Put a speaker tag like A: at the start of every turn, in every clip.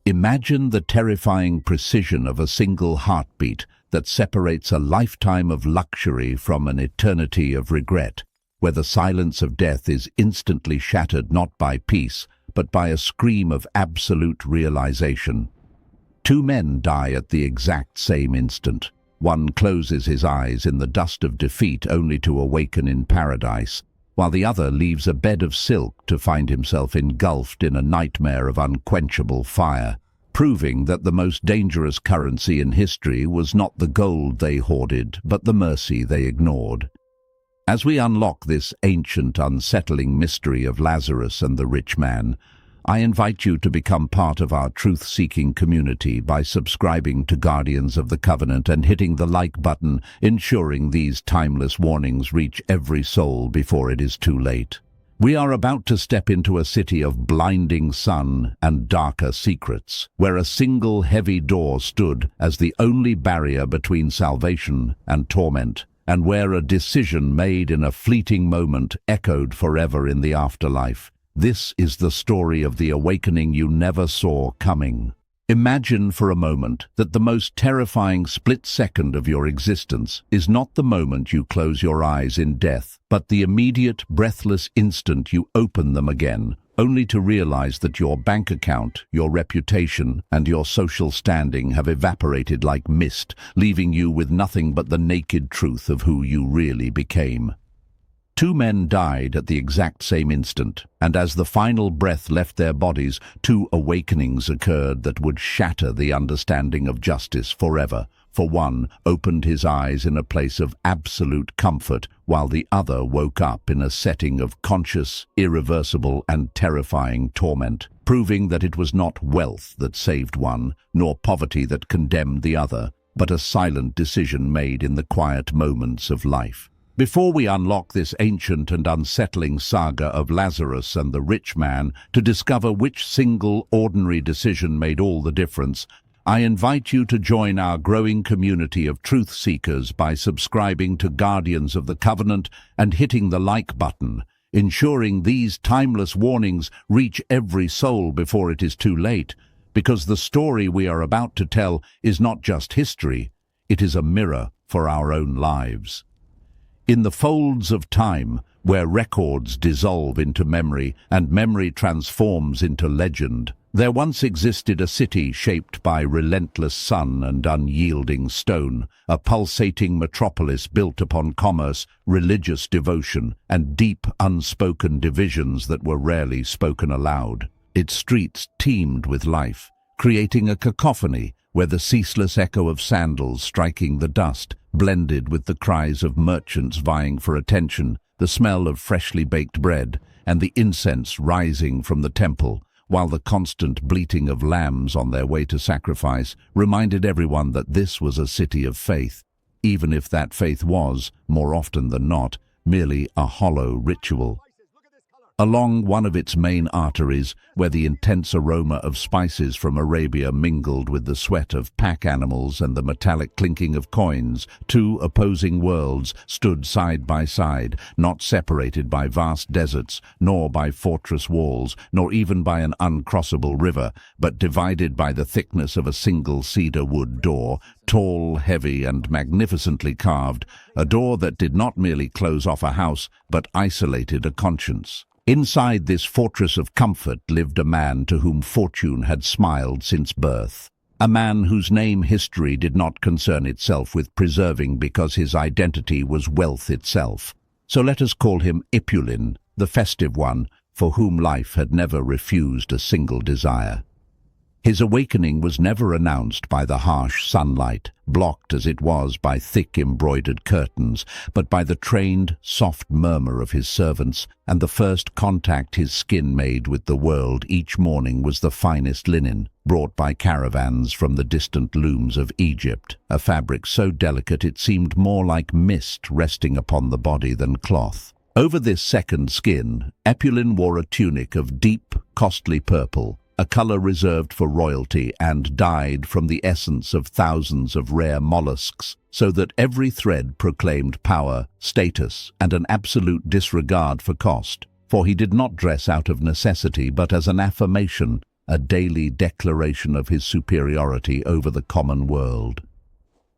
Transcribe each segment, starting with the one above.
A: Imagine the terrifying precision of a single heartbeat that separates a lifetime of luxury from an eternity of regret, where the silence of death is instantly shattered not by peace, but by a scream of absolute realization. Two men die at the exact same instant. One closes his eyes in the dust of defeat only to awaken in paradise, while the other leaves a bed of silk to find himself engulfed in a nightmare of unquenchable fire, proving that the most dangerous currency in history was not the gold they hoarded, but the mercy they ignored. As we unlock this ancient, unsettling mystery of Lazarus and the rich man, I invite you to become part of our truth-seeking community by subscribing to Guardians of the Covenant and hitting the like button, ensuring these timeless warnings reach every soul before it is too late. We are about to step into a city of blinding sun and darker secrets, where a single heavy door stood as the only barrier between salvation and torment, and where a decision made in a fleeting moment echoed forever in the afterlife. This is the story of the awakening you never saw coming. Imagine for a moment that the most terrifying split second of your existence is not the moment you close your eyes in death, but the immediate, breathless instant you open them again, only to realize that your bank account, your reputation, and your social standing have evaporated like mist, leaving you with nothing but the naked truth of who you really became. Two men died at the exact same instant, and as the final breath left their bodies, two awakenings occurred that would shatter the understanding of justice forever. For one opened his eyes in a place of absolute comfort, while the other woke up in a setting of conscious, irreversible, and terrifying torment, proving that it was not wealth that saved one, nor poverty that condemned the other, but a silent decision made in the quiet moments of life. Before we unlock this ancient and unsettling saga of Lazarus and the rich man to discover which single ordinary decision made all the difference, I invite you to join our growing community of truth seekers by subscribing to Guardians of the Covenant and hitting the like button, ensuring these timeless warnings reach every soul before it is too late, because the story we are about to tell is not just history, it is a mirror for our own lives. In the folds of time, where records dissolve into memory and memory transforms into legend, there once existed a city shaped by relentless sun and unyielding stone, a pulsating metropolis built upon commerce, religious devotion, and deep unspoken divisions that were rarely spoken aloud. Its streets teemed with life, creating a cacophony where the ceaseless echo of sandals striking the dust blended with the cries of merchants vying for attention, the smell of freshly baked bread, and the incense rising from the temple, while the constant bleating of lambs on their way to sacrifice reminded everyone that this was a city of faith, even if that faith was, more often than not, merely a hollow ritual. Along one of its main arteries, where the intense aroma of spices from Arabia mingled with the sweat of pack animals and the metallic clinking of coins, two opposing worlds stood side by side, not separated by vast deserts, nor by fortress walls, nor even by an uncrossable river, but divided by the thickness of a single cedar wood door, tall, heavy, and magnificently carved, a door that did not merely close off a house, but isolated a conscience. Inside this fortress of comfort lived a man to whom fortune had smiled since birth. A man whose name history did not concern itself with preserving because his identity was wealth itself. So let us call him Ipulin, the festive one, for whom life had never refused a single desire. His awakening was never announced by the harsh sunlight, blocked as it was by thick embroidered curtains, but by the trained, soft murmur of his servants, and the first contact his skin made with the world each morning was the finest linen, brought by caravans from the distant looms of Egypt, a fabric so delicate it seemed more like mist resting upon the body than cloth. Over this second skin, Epulin wore a tunic of deep, costly purple, a color reserved for royalty and dyed from the essence of thousands of rare mollusks, so that every thread proclaimed power, status, and an absolute disregard for cost. For he did not dress out of necessity, but as an affirmation, a daily declaration of his superiority over the common world.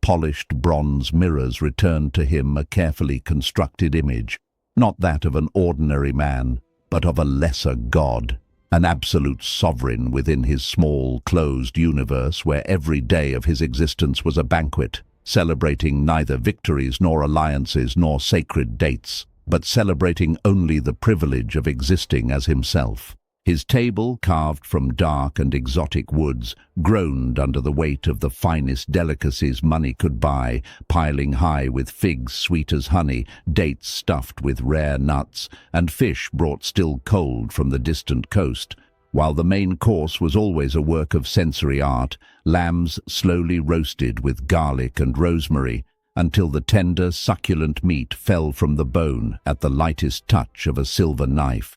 A: Polished bronze mirrors returned to him a carefully constructed image, not that of an ordinary man, but of a lesser god, an absolute sovereign within his small, closed universe where every day of his existence was a banquet, celebrating neither victories nor alliances nor sacred dates, but celebrating only the privilege of existing as himself. His table, carved from dark and exotic woods, groaned under the weight of the finest delicacies money could buy, piling high with figs sweet as honey, dates stuffed with rare nuts, and fish brought still cold from the distant coast, while the main course was always a work of sensory art, lambs slowly roasted with garlic and rosemary, until the tender, succulent meat fell from the bone at the lightest touch of a silver knife.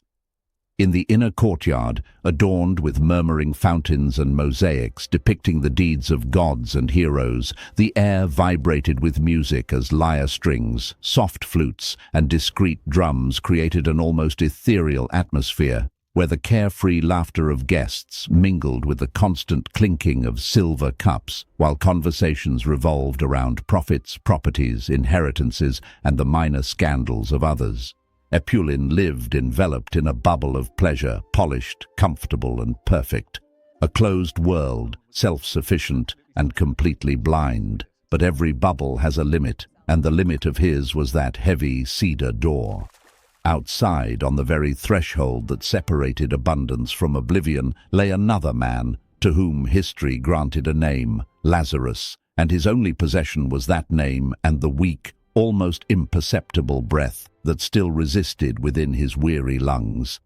A: In the inner courtyard, adorned with murmuring fountains and mosaics depicting the deeds of gods and heroes, the air vibrated with music as lyre strings, soft flutes, and discreet drums created an almost ethereal atmosphere, where the carefree laughter of guests mingled with the constant clinking of silver cups, while conversations revolved around profits, properties, inheritances, and the minor scandals of others. Epulin lived enveloped in a bubble of pleasure, polished, comfortable, and perfect. A closed world, self-sufficient, and completely blind. But every bubble has a limit, and the limit of his was that heavy cedar door. Outside, on the very threshold that separated abundance from oblivion, lay another man, to whom history granted a name, Lazarus, and his only possession was that name and the weak, almost imperceptible breath that still resisted within his weary lungs.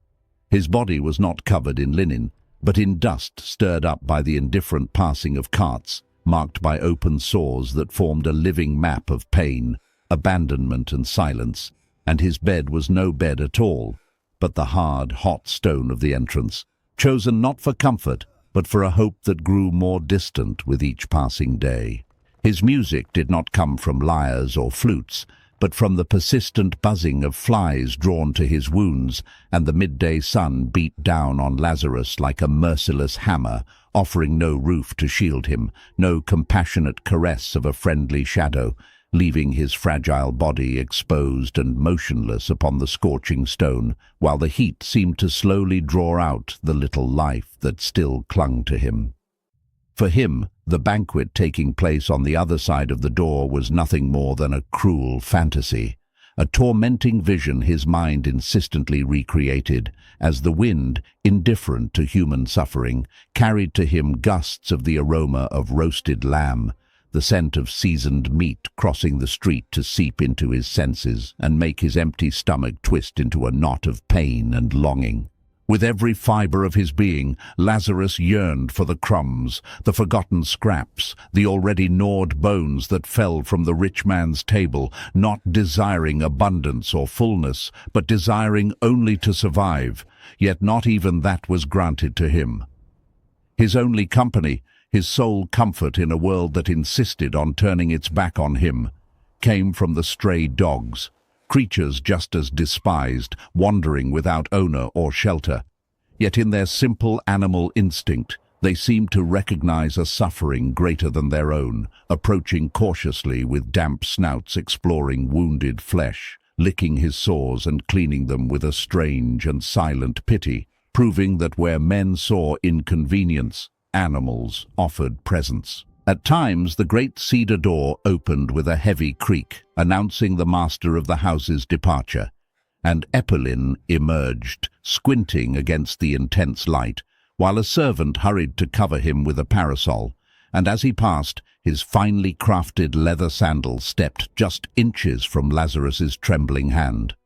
A: His body was not covered in linen, but in dust stirred up by the indifferent passing of carts, marked by open sores that formed a living map of pain, abandonment, and silence, and his bed was no bed at all, but the hard, hot stone of the entrance, chosen not for comfort, but for a hope that grew more distant with each passing day. His music did not come from lyres or flutes, but from the persistent buzzing of flies drawn to his wounds, and the midday sun beat down on Lazarus like a merciless hammer, offering no roof to shield him, no compassionate caress of a friendly shadow, leaving his fragile body exposed and motionless upon the scorching stone, while the heat seemed to slowly draw out the little life that still clung to him. For him, the banquet taking place on the other side of the door was nothing more than a cruel fantasy, a tormenting vision his mind insistently recreated, as the wind, indifferent to human suffering, carried to him gusts of the aroma of roasted lamb, the scent of seasoned meat crossing the street to seep into his senses and make his empty stomach twist into a knot of pain and longing. With every fiber of his being, Lazarus yearned for the crumbs, the forgotten scraps, the already gnawed bones that fell from the rich man's table, not desiring abundance or fullness, but desiring only to survive, yet not even that was granted to him. His only company, his sole comfort in a world that insisted on turning its back on him, came from the stray dogs, creatures just as despised, wandering without owner or shelter. Yet in their simple animal instinct, they seemed to recognize a suffering greater than their own, approaching cautiously with damp snouts exploring wounded flesh, licking his sores and cleaning them with a strange and silent pity, proving that where men saw inconvenience, animals offered presence. At times, the great cedar door opened with a heavy creak, announcing the master of the house's departure, and Epulin emerged, squinting against the intense light, while a servant hurried to cover him with a parasol, and as he passed, his finely crafted leather sandal stepped just inches from Lazarus's trembling hand.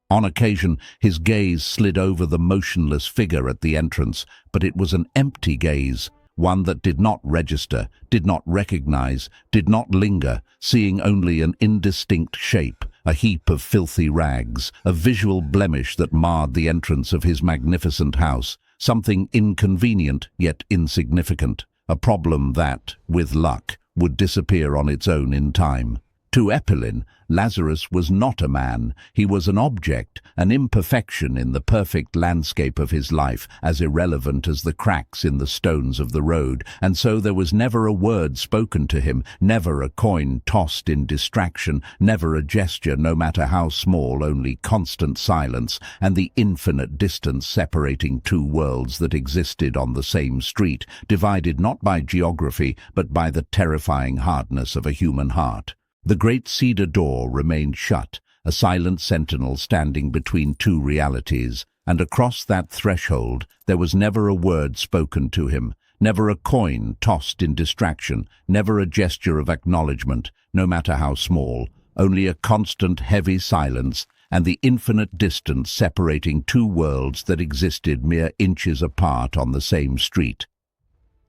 A: On occasion, his gaze slid over the motionless figure at the entrance, but it was an empty gaze, one that did not register, did not recognize, did not linger, seeing only an indistinct shape, a heap of filthy rags, a visual blemish that marred the entrance of his magnificent house, something inconvenient yet insignificant, a problem that, with luck, would disappear on its own in time. To Eppelin, Lazarus was not a man. He was an object, an imperfection in the perfect landscape of his life, as irrelevant as the cracks in the stones of the road. And so there was never a word spoken to him, never a coin tossed in distraction, never a gesture, no matter how small, only constant silence, and the infinite distance separating two worlds that existed on the same street, divided not by geography, but by the terrifying hardness of a human heart. The great cedar door remained shut, a silent sentinel standing between two realities, and across that threshold there was never a word spoken to him, never a coin tossed in distraction, never a gesture of acknowledgement, no matter how small, only a constant heavy silence and the infinite distance separating two worlds that existed mere inches apart on the same street.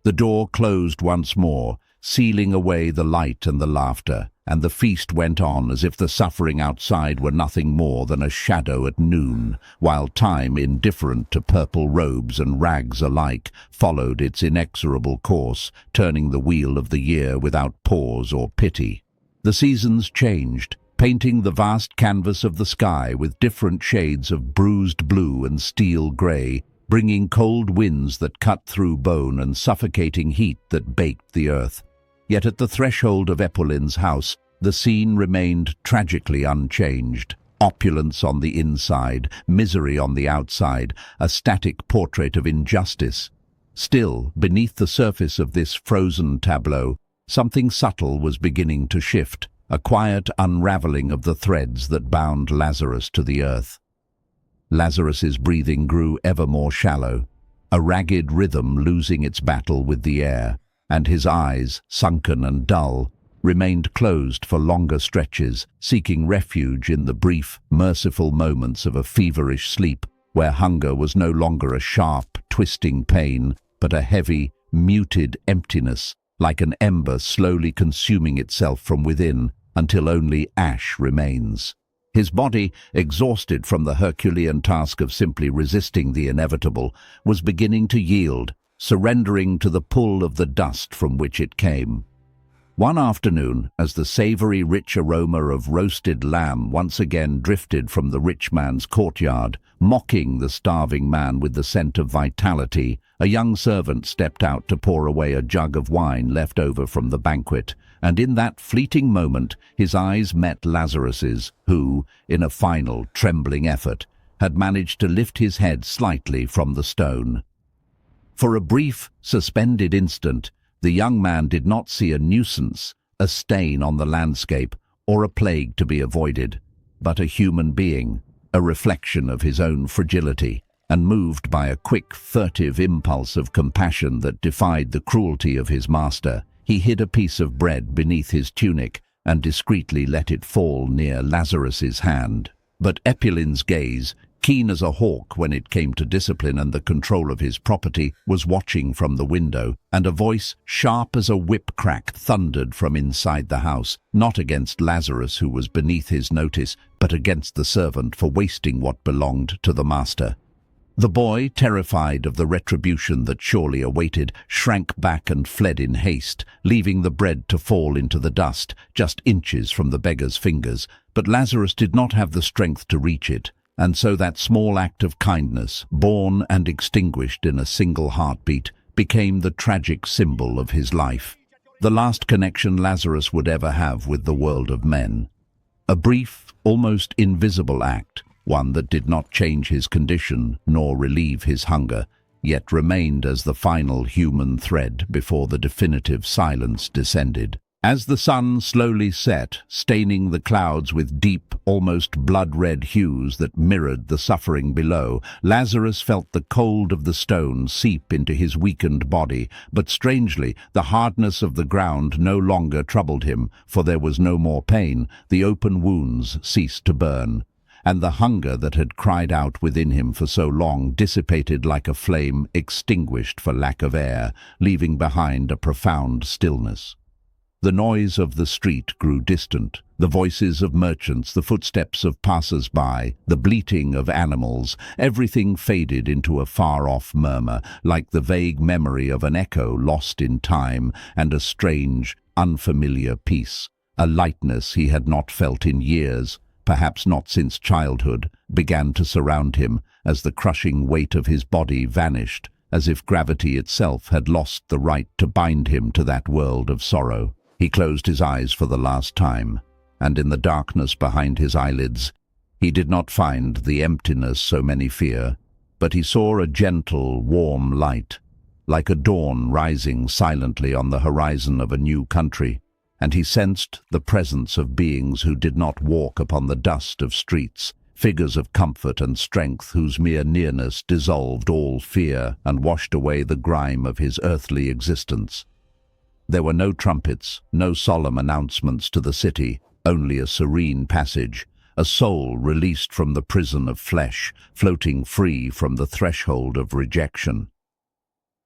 A: The door closed once more, sealing away the light and the laughter, and the feast went on as if the suffering outside were nothing more than a shadow at noon, while time, indifferent to purple robes and rags alike, followed its inexorable course, turning the wheel of the year without pause or pity. The seasons changed, painting the vast canvas of the sky with different shades of bruised blue and steel grey, bringing cold winds that cut through bone and suffocating heat that baked the earth. Yet at the threshold of Eppelin's house, the scene remained tragically unchanged. Opulence on the inside, misery on the outside, a static portrait of injustice. Still, beneath the surface of this frozen tableau, something subtle was beginning to shift, a quiet unraveling of the threads that bound Lazarus to the earth. Lazarus's breathing grew ever more shallow, a ragged rhythm losing its battle with the air, and his eyes, sunken and dull, remained closed for longer stretches, seeking refuge in the brief, merciful moments of a feverish sleep, where hunger was no longer a sharp, twisting pain, but a heavy, muted emptiness, like an ember slowly consuming itself from within until only ash remains. His body, exhausted from the Herculean task of simply resisting the inevitable, was beginning to yield, surrendering to the pull of the dust from which it came. One afternoon, as the savory, rich aroma of roasted lamb once again drifted from the rich man's courtyard, mocking the starving man with the scent of vitality, a young servant stepped out to pour away a jug of wine left over from the banquet, and in that fleeting moment his eyes met Lazarus's, who, in a final, trembling effort, had managed to lift his head slightly from the stone. For a brief, suspended instant, the young man did not see a nuisance, a stain on the landscape, or a plague to be avoided, but a human being, a reflection of his own fragility, and moved by a quick, furtive impulse of compassion that defied the cruelty of his master, he hid a piece of bread beneath his tunic and discreetly let it fall near Lazarus's hand. But Eppelin's gaze, keen as a hawk when it came to discipline and the control of his property, was watching from the window, and a voice, sharp as a whip crack, thundered from inside the house, not against Lazarus, who was beneath his notice, but against the servant for wasting what belonged to the master. The boy, terrified of the retribution that surely awaited, shrank back and fled in haste, leaving the bread to fall into the dust, just inches from the beggar's fingers. But Lazarus did not have the strength to reach it, and so that small act of kindness, born and extinguished in a single heartbeat, became the tragic symbol of his life, the last connection Lazarus would ever have with the world of men. A brief, almost invisible act, one that did not change his condition nor relieve his hunger, yet remained as the final human thread before the definitive silence descended. As the sun slowly set, staining the clouds with deep, almost blood-red hues that mirrored the suffering below, Lazarus felt the cold of the stone seep into his weakened body, but strangely, the hardness of the ground no longer troubled him, for there was no more pain, the open wounds ceased to burn, and the hunger that had cried out within him for so long dissipated like a flame extinguished for lack of air, leaving behind a profound stillness. The noise of the street grew distant, the voices of merchants, the footsteps of passers-by, the bleating of animals, everything faded into a far-off murmur, like the vague memory of an echo lost in time, and a strange, unfamiliar peace, A lightness he had not felt in years, perhaps not since childhood, began to surround him as the crushing weight of his body vanished, as if gravity itself had lost the right to bind him to that world of sorrow. He closed his eyes for the last time, and in the darkness behind his eyelids, he did not find the emptiness so many fear, but he saw a gentle, warm light, like a dawn rising silently on the horizon of a new country, and he sensed the presence of beings who did not walk upon the dust of streets, figures of comfort and strength whose mere nearness dissolved all fear and washed away the grime of his earthly existence. There were no trumpets, no solemn announcements to the city, only a serene passage, a soul released from the prison of flesh, floating free from the threshold of rejection.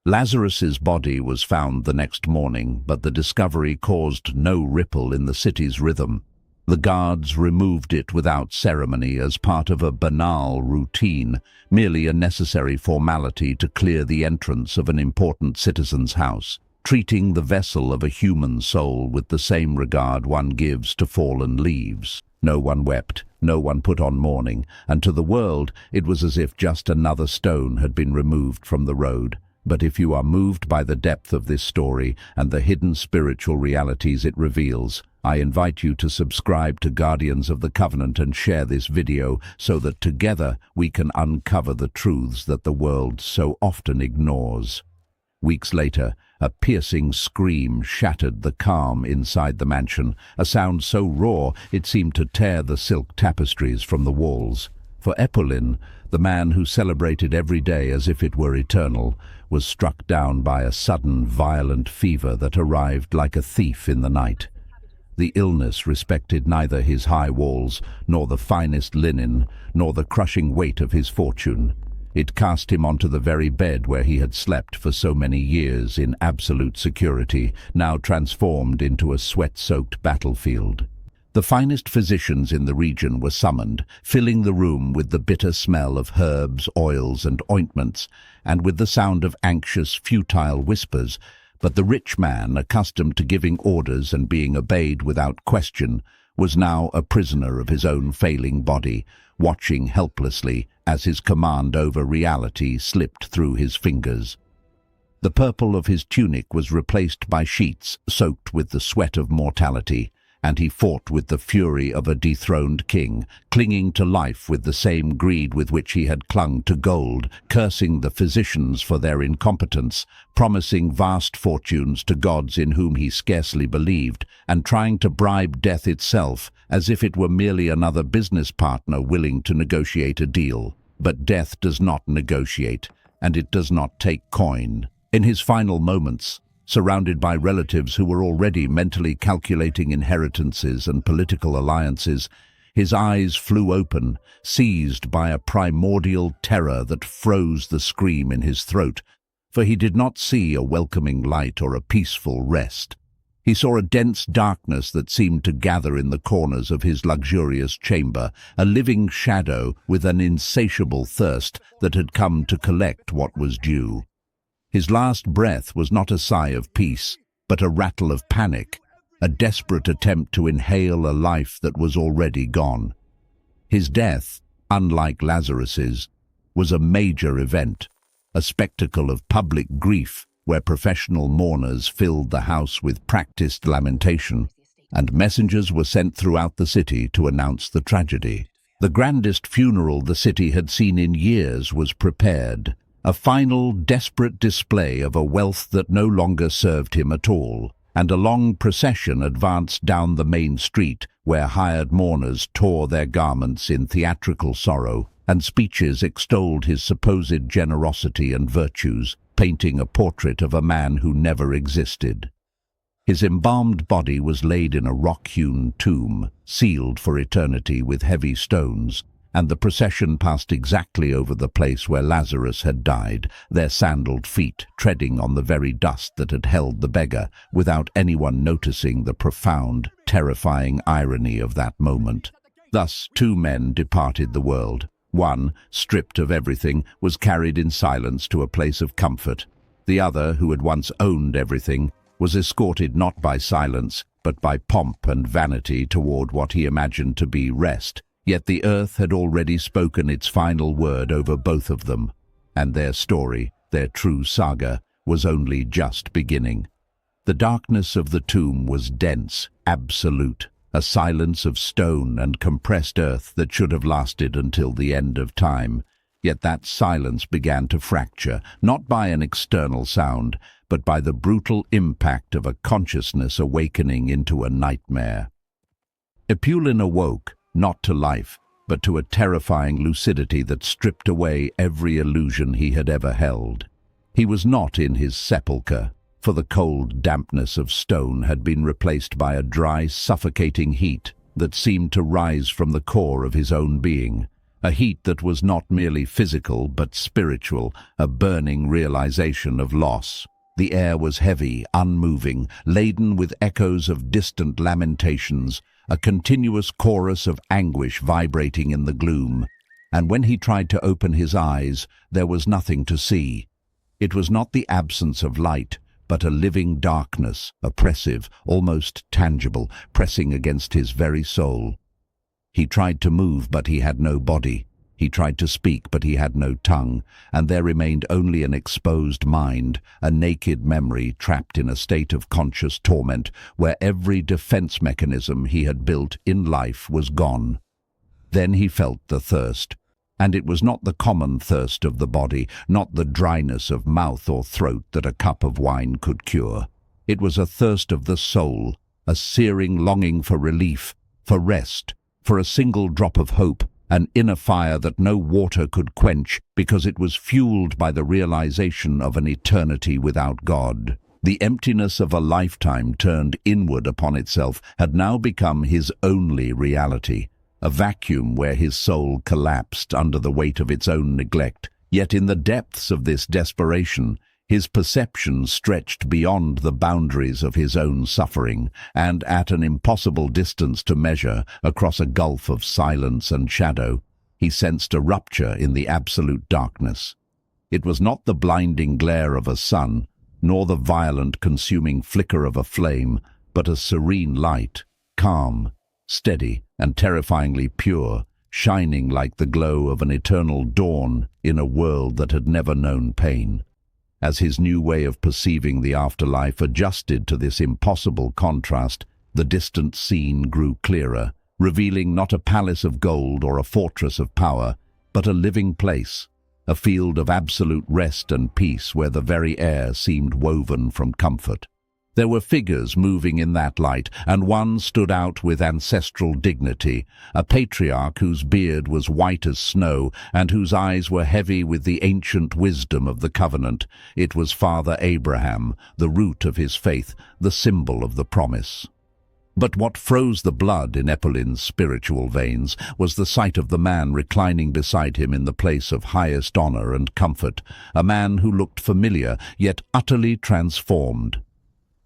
A: Lazarus's body was found the next morning, but the discovery caused no ripple in the city's rhythm. The guards removed it without ceremony as part of a banal routine, merely a necessary formality to clear the entrance of an important citizen's house, treating the vessel of a human soul with the same regard one gives to fallen leaves. No one wept, no one put on mourning, and to the world it was as if just another stone had been removed from the road. But if you are moved by the depth of this story and the hidden spiritual realities it reveals, I invite you to subscribe to Guardians of the Covenant and share this video so that together we can uncover the truths that the world so often ignores. Weeks later, a piercing scream shattered the calm inside the mansion, a sound so raw it seemed to tear the silk tapestries from the walls. For Epolin, the man who celebrated every day as if it were eternal, was struck down by a sudden, violent fever that arrived like a thief in the night. The illness respected neither his high walls, nor the finest linen, nor the crushing weight of his fortune. It cast him onto the very bed where he had slept for so many years in absolute security, now transformed into a sweat-soaked battlefield. The finest physicians in the region were summoned, filling the room with the bitter smell of herbs, oils, and ointments, and with the sound of anxious, futile whispers. But the rich man, accustomed to giving orders and being obeyed without question, was now a prisoner of his own failing body, watching helplessly as his command over reality slipped through his fingers. The purple of his tunic was replaced by sheets soaked with the sweat of mortality, and he fought with the fury of a dethroned king, clinging to life with the same greed with which he had clung to gold, cursing the physicians for their incompetence, promising vast fortunes to gods in whom he scarcely believed, and trying to bribe death itself as if it were merely another business partner willing to negotiate a deal. But death does not negotiate, and it does not take coin. In his final moments, surrounded by relatives who were already mentally calculating inheritances and political alliances, his eyes flew open, seized by a primordial terror that froze the scream in his throat, for he did not see a welcoming light or a peaceful rest. He saw a dense darkness that seemed to gather in the corners of his luxurious chamber, a living shadow with an insatiable thirst that had come to collect what was due. His last breath was not a sigh of peace, but a rattle of panic, a desperate attempt to inhale a life that was already gone. His death, unlike Lazarus's, was a major event, a spectacle of public grief where professional mourners filled the house with practiced lamentation, and messengers were sent throughout the city to announce the tragedy. The grandest funeral the city had seen in years was prepared, a final, desperate display of a wealth that no longer served him at all, and a long procession advanced down the main street where hired mourners tore their garments in theatrical sorrow, and speeches extolled his supposed generosity and virtues, painting a portrait of a man who never existed. His embalmed body was laid in a rock-hewn tomb, sealed for eternity with heavy stones, and the procession passed exactly over the place where Lazarus had died, their sandaled feet treading on the very dust that had held the beggar, without anyone noticing the profound, terrifying irony of that moment. Thus 2 men departed the world. One, stripped of everything, was carried in silence to a place of comfort. The other, who had once owned everything, was escorted not by silence, but by pomp and vanity toward what he imagined to be rest. Yet the earth had already spoken its final word over both of them, and their story, their true saga, was only just beginning. The darkness of the tomb was dense, absolute, a silence of stone and compressed earth that should have lasted until the end of time. Yet that silence began to fracture, not by an external sound, but by the brutal impact of a consciousness awakening into a nightmare. Epulin awoke, not to life, but to a terrifying lucidity that stripped away every illusion he had ever held. He was not in his sepulchre, for the cold dampness of stone had been replaced by a dry, suffocating heat that seemed to rise from the core of his own being, a heat that was not merely physical but spiritual, a burning realization of loss. The air was heavy, unmoving, laden with echoes of distant lamentations, a continuous chorus of anguish vibrating in the gloom, and when he tried to open his eyes, there was nothing to see. It was not the absence of light, but a living darkness, oppressive, almost tangible, pressing against his very soul. He tried to move, but he had no body. He tried to speak, but he had no tongue, and there remained only an exposed mind, a naked memory trapped in a state of conscious torment, where every defense mechanism he had built in life was gone. Then he felt the thirst, and it was not the common thirst of the body, not the dryness of mouth or throat that a cup of wine could cure. It was a thirst of the soul, a searing longing for relief, for rest, for a single drop of hope, an inner fire that no water could quench because it was fueled by the realization of an eternity without God. The emptiness of a lifetime turned inward upon itself had now become his only reality, a vacuum where his soul collapsed under the weight of its own neglect. Yet in the depths of this desperation, his perception stretched beyond the boundaries of his own suffering, and at an impossible distance to measure, across a gulf of silence and shadow, he sensed a rupture in the absolute darkness. It was not the blinding glare of a sun, nor the violent consuming flicker of a flame, but a serene light, calm, steady, and terrifyingly pure, shining like the glow of an eternal dawn in a world that had never known pain. As his new way of perceiving the afterlife adjusted to this impossible contrast, the distant scene grew clearer, revealing not a palace of gold or a fortress of power, but a living place, a field of absolute rest and peace where the very air seemed woven from comfort. There were figures moving in that light, and one stood out with ancestral dignity, a patriarch whose beard was white as snow and whose eyes were heavy with the ancient wisdom of the covenant. It was Father Abraham, the root of his faith, the symbol of the promise. But what froze the blood in Epulin's spiritual veins was the sight of the man reclining beside him in the place of highest honor and comfort, a man who looked familiar yet utterly transformed.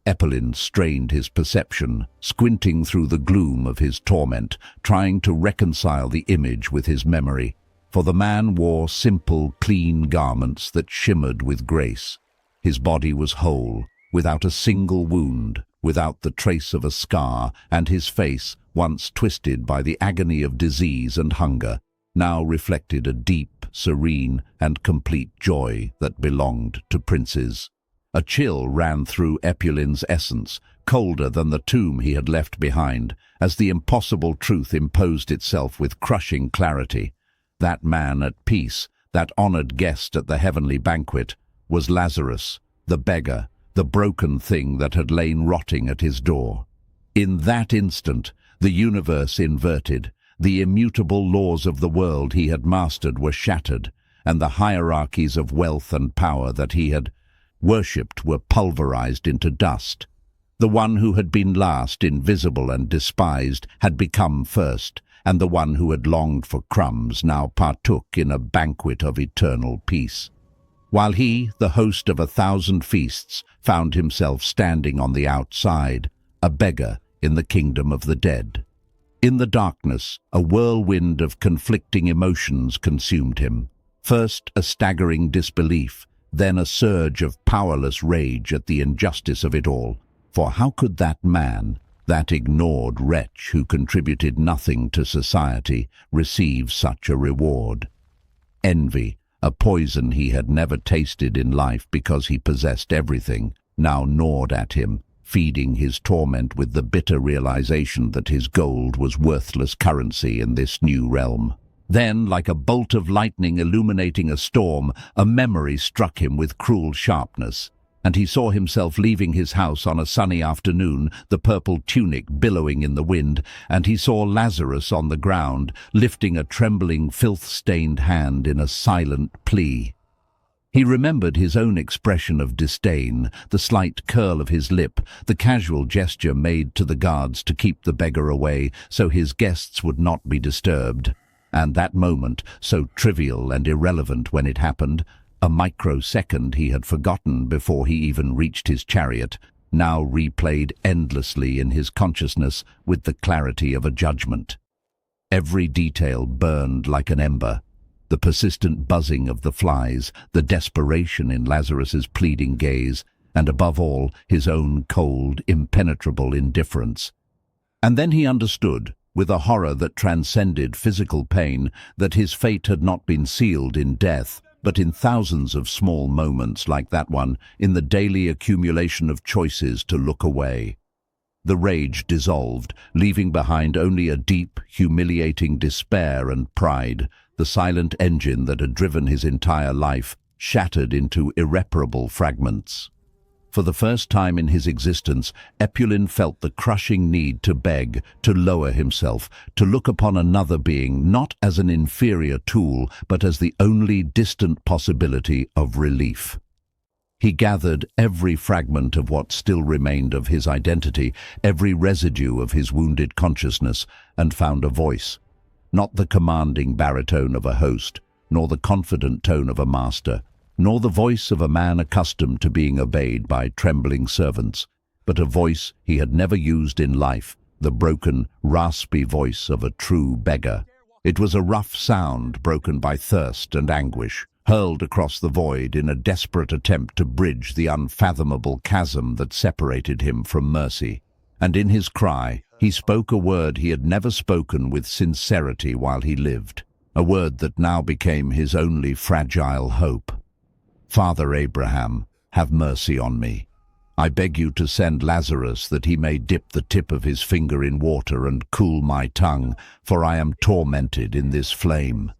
A: Epulin strained his perception, squinting through the gloom of his torment, trying to reconcile the image with his memory, for the man wore simple, clean garments that shimmered with grace. His body was whole, without a single wound, without the trace of a scar, and his face, once twisted by the agony of disease and hunger, now reflected a deep, serene, and complete joy that belonged to princes. A chill ran through Epulin's essence, colder than the tomb he had left behind, as the impossible truth imposed itself with crushing clarity. That man at peace, that honored guest at the heavenly banquet, was Lazarus, the beggar, the broken thing that had lain rotting at his door. In that instant, the universe inverted. The immutable laws of the world he had mastered were shattered, and the hierarchies of wealth and power that he had worshipped were pulverized into dust. The one who had been last, invisible and despised, had become first, and the one who had longed for crumbs now partook in a banquet of eternal peace. While he, the host of 1,000 feasts, found himself standing on the outside, a beggar in the kingdom of the dead. In the darkness, a whirlwind of conflicting emotions consumed him. First, a staggering disbelief, then a surge of powerless rage at the injustice of it all. For how could that man, that ignored wretch who contributed nothing to society, receive such a reward? Envy, a poison he had never tasted in life because he possessed everything, now gnawed at him, feeding his torment with the bitter realization that his gold was worthless currency in this new realm. Then, like a bolt of lightning illuminating a storm, a memory struck him with cruel sharpness, and he saw himself leaving his house on a sunny afternoon, the purple tunic billowing in the wind, and he saw Lazarus on the ground, lifting a trembling, filth-stained hand in a silent plea. He remembered his own expression of disdain, the slight curl of his lip, the casual gesture made to the guards to keep the beggar away so his guests would not be disturbed. And that moment, so trivial and irrelevant when it happened, a microsecond he had forgotten before he even reached his chariot, now replayed endlessly in his consciousness with the clarity of a judgment. Every detail burned like an ember. The persistent buzzing of the flies, the desperation in Lazarus's pleading gaze, and above all, his own cold, impenetrable indifference. And then he understood, with a horror that transcended physical pain, that his fate had not been sealed in death, but in thousands of small moments like that one, in the daily accumulation of choices to look away. The rage dissolved, leaving behind only a deep, humiliating despair and pride. The silent engine that had driven his entire life shattered into irreparable fragments. For the first time in his existence, Epulin felt the crushing need to beg, to lower himself, to look upon another being not as an inferior tool, but as the only distant possibility of relief. He gathered every fragment of what still remained of his identity, every residue of his wounded consciousness, and found a voice. Not the commanding baritone of a host, nor the confident tone of a master, nor the voice of a man accustomed to being obeyed by trembling servants, but a voice he had never used in life, the broken, raspy voice of a true beggar. It was a rough sound broken by thirst and anguish, hurled across the void in a desperate attempt to bridge the unfathomable chasm that separated him from mercy. And in his cry, he spoke a word he had never spoken with sincerity while he lived, a word that now became his only fragile hope. Father Abraham, have mercy on me. I beg you to send Lazarus that he may dip the tip of his finger in water and cool my tongue, for I am tormented in this flame.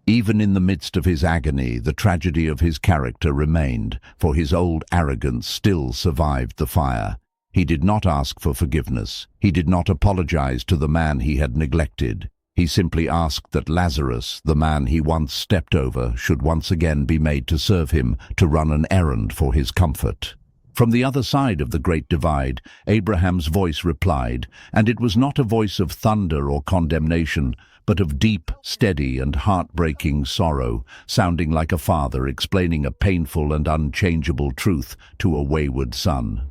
A: Even in the midst of his agony, the tragedy of his character remained, for his old arrogance still survived the fire. He did not ask for forgiveness. He did not apologize to the man he had neglected. He simply asked that Lazarus, the man he once stepped over, should once again be made to serve him, to run an errand for his comfort. From the other side of the great divide, Abraham's voice replied, and it was not a voice of thunder or condemnation, but of deep, steady, and heartbreaking sorrow, sounding like a father explaining a painful and unchangeable truth to a wayward son.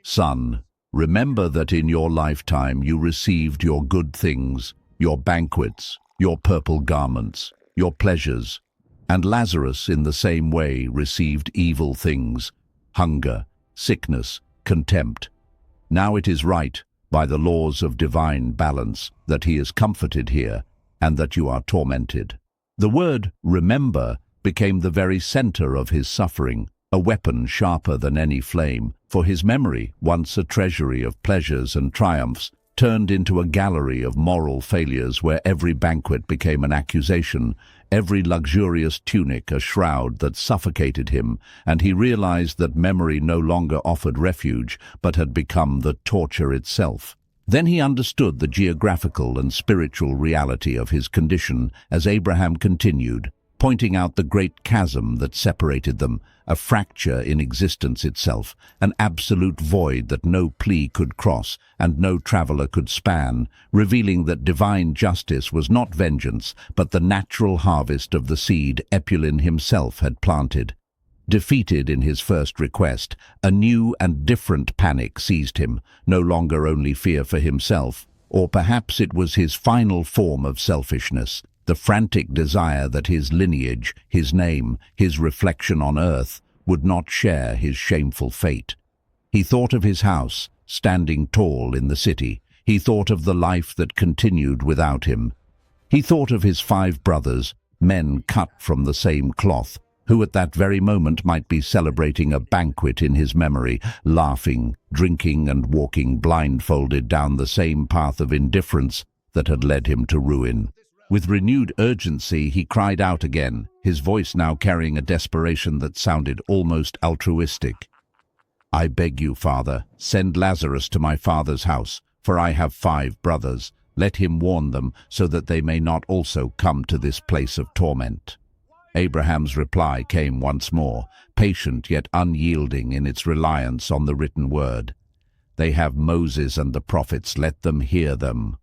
A: Son, remember that in your lifetime you received your good things, your banquets, your purple garments, your pleasures, and Lazarus in the same way received evil things, hunger, sickness, contempt. Now it is right, by the laws of divine balance, that he is comforted here, and that you are tormented. The word remember became the very center of his suffering, a weapon sharper than any flame, for his memory, once a treasury of pleasures and triumphs, turned into a gallery of moral failures where every banquet became an accusation, every luxurious tunic a shroud that suffocated him, and he realized that memory no longer offered refuge, but had become the torture itself. Then he understood the geographical and spiritual reality of his condition as Abraham continued, pointing out the great chasm that separated them, a fracture in existence itself, an absolute void that no plea could cross and no traveler could span, revealing that divine justice was not vengeance, but the natural harvest of the seed Epulin himself had planted. Defeated in his first request, a new and different panic seized him, no longer only fear for himself, or perhaps it was his final form of selfishness, the frantic desire that his lineage, his name, his reflection on earth would not share his shameful fate. He thought of his house, standing tall in the city. He thought of the life that continued without him. He thought of his 5 brothers, men cut from the same cloth, who at that very moment might be celebrating a banquet in his memory, laughing, drinking and walking blindfolded down the same path of indifference that had led him to ruin. With renewed urgency he cried out again, his voice now carrying a desperation that sounded almost altruistic. "I beg you, Father, send Lazarus to my father's house, for I have 5 brothers. Let him warn them, so that they may not also come to this place of torment." Abraham's reply came once more, patient yet unyielding in its reliance on the written word. "They have Moses and the prophets, let them hear them."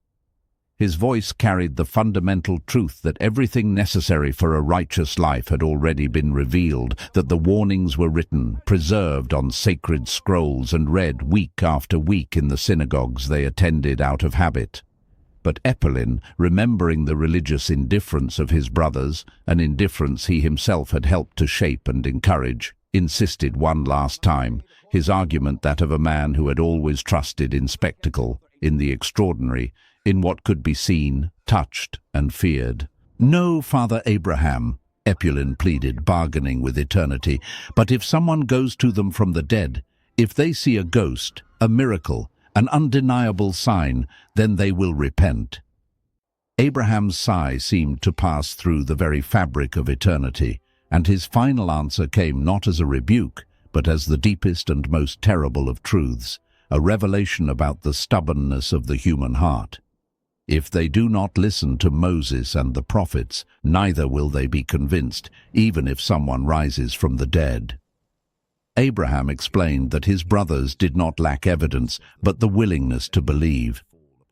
A: His voice carried the fundamental truth that everything necessary for a righteous life had already been revealed, that the warnings were written, preserved on sacred scrolls and read week after week in the synagogues they attended out of habit. But Eppelin, remembering the religious indifference of his brothers, an indifference he himself had helped to shape and encourage, insisted one last time, his argument that of a man who had always trusted in spectacle, in the extraordinary, in what could be seen, touched, and feared. "No, Father Abraham," Eppelin pleaded, bargaining with eternity, "but if someone goes to them from the dead, if they see a ghost, a miracle, an undeniable sign, then they will repent." Abraham's sigh seemed to pass through the very fabric of eternity, and his final answer came not as a rebuke, but as the deepest and most terrible of truths, a revelation about the stubbornness of the human heart. If they do not listen to Moses and the prophets, neither will they be convinced, even if someone rises from the dead. Abraham explained that his brothers did not lack evidence, but the willingness to believe.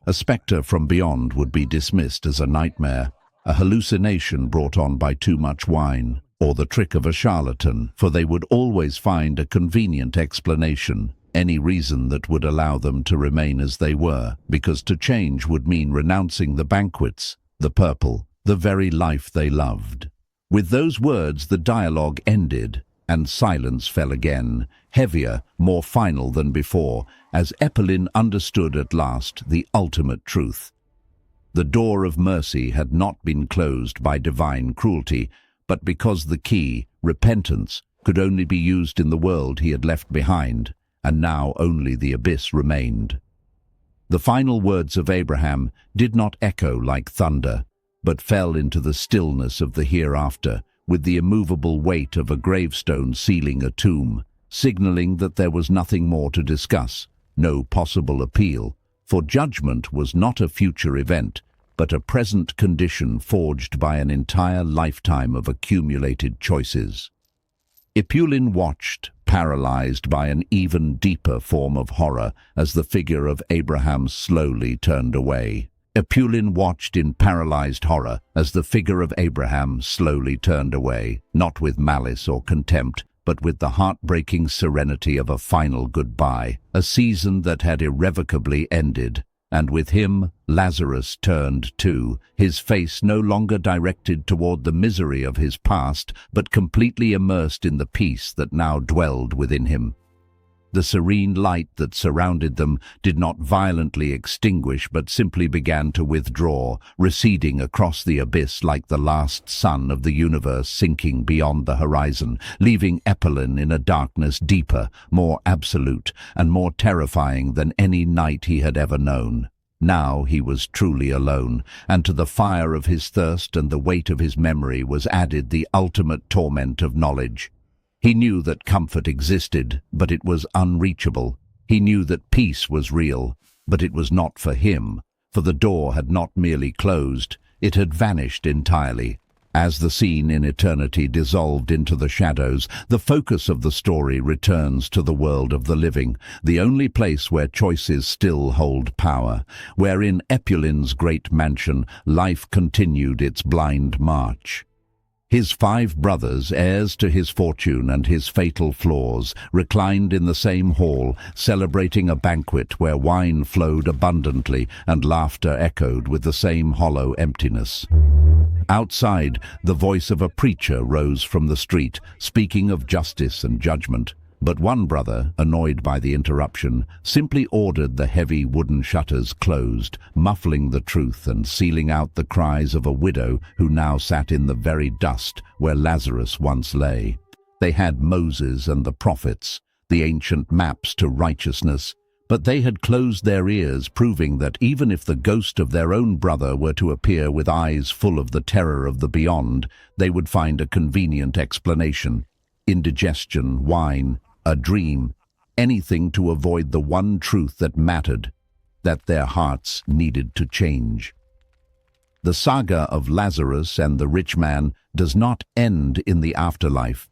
A: A spectre from beyond would be dismissed as a nightmare, a hallucination brought on by too much wine, or the trick of a charlatan, for they would always find a convenient explanation, any reason that would allow them to remain as they were, because to change would mean renouncing the banquets, the purple, the very life they loved. With those words the dialogue ended, and silence fell again, heavier, more final than before, as Eppelin understood at last the ultimate truth. The door of mercy had not been closed by divine cruelty, but because the key, repentance, could only be used in the world he had left behind, and now only the abyss remained. The final words of Abraham did not echo like thunder, but fell into the stillness of the hereafter, with the immovable weight of a gravestone sealing a tomb, signaling that there was nothing more to discuss, no possible appeal, for judgment was not a future event, but a present condition forged by an entire lifetime of accumulated choices. Eppelin watched, paralyzed by an even deeper form of horror, as the figure of Abraham slowly turned away. Eppelin watched in paralyzed horror as the figure of Abraham slowly turned away, not with malice or contempt, but with the heartbreaking serenity of a final goodbye, a season that had irrevocably ended. And with him, Lazarus turned too, his face no longer directed toward the misery of his past, but completely immersed in the peace that now dwelled within him. The serene light that surrounded them did not violently extinguish, but simply began to withdraw, receding across the abyss like the last sun of the universe sinking beyond the horizon, leaving Eppelin in a darkness deeper, more absolute, and more terrifying than any night he had ever known. Now he was truly alone, and to the fire of his thirst and the weight of his memory was added the ultimate torment of knowledge. He knew that comfort existed, but it was unreachable. He knew that peace was real, but it was not for him, for the door had not merely closed, it had vanished entirely. As the scene in eternity dissolved into the shadows, the focus of the story returns to the world of the living, the only place where choices still hold power, where in Eppelin's great mansion life continued its blind march. His 5 brothers, heirs to his fortune and his fatal flaws, reclined in the same hall, celebrating a banquet where wine flowed abundantly and laughter echoed with the same hollow emptiness. Outside, the voice of a preacher rose from the street, speaking of justice and judgment. But one brother, annoyed by the interruption, simply ordered the heavy wooden shutters closed, muffling the truth and sealing out the cries of a widow who now sat in the very dust where Lazarus once lay. They had Moses and the prophets, the ancient maps to righteousness, but they had closed their ears, proving that even if the ghost of their own brother were to appear with eyes full of the terror of the beyond, they would find a convenient explanation: indigestion, wine, a dream, anything to avoid the one truth that mattered, that their hearts needed to change. The saga of Lazarus and the rich man does not end in the afterlife.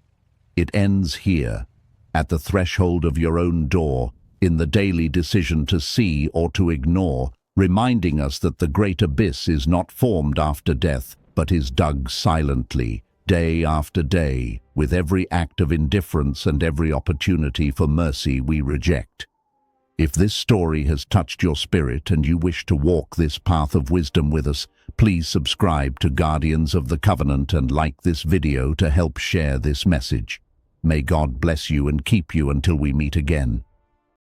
A: It ends here, at the threshold of your own door, in the daily decision to see or to ignore, reminding us that the great abyss is not formed after death, but is dug silently, day after day, with every act of indifference and every opportunity for mercy we reject. If this story has touched your spirit and you wish to walk this path of wisdom with us, please subscribe to Guardians of the Covenant and like this video to help share this message. May God bless you and keep you until we meet again.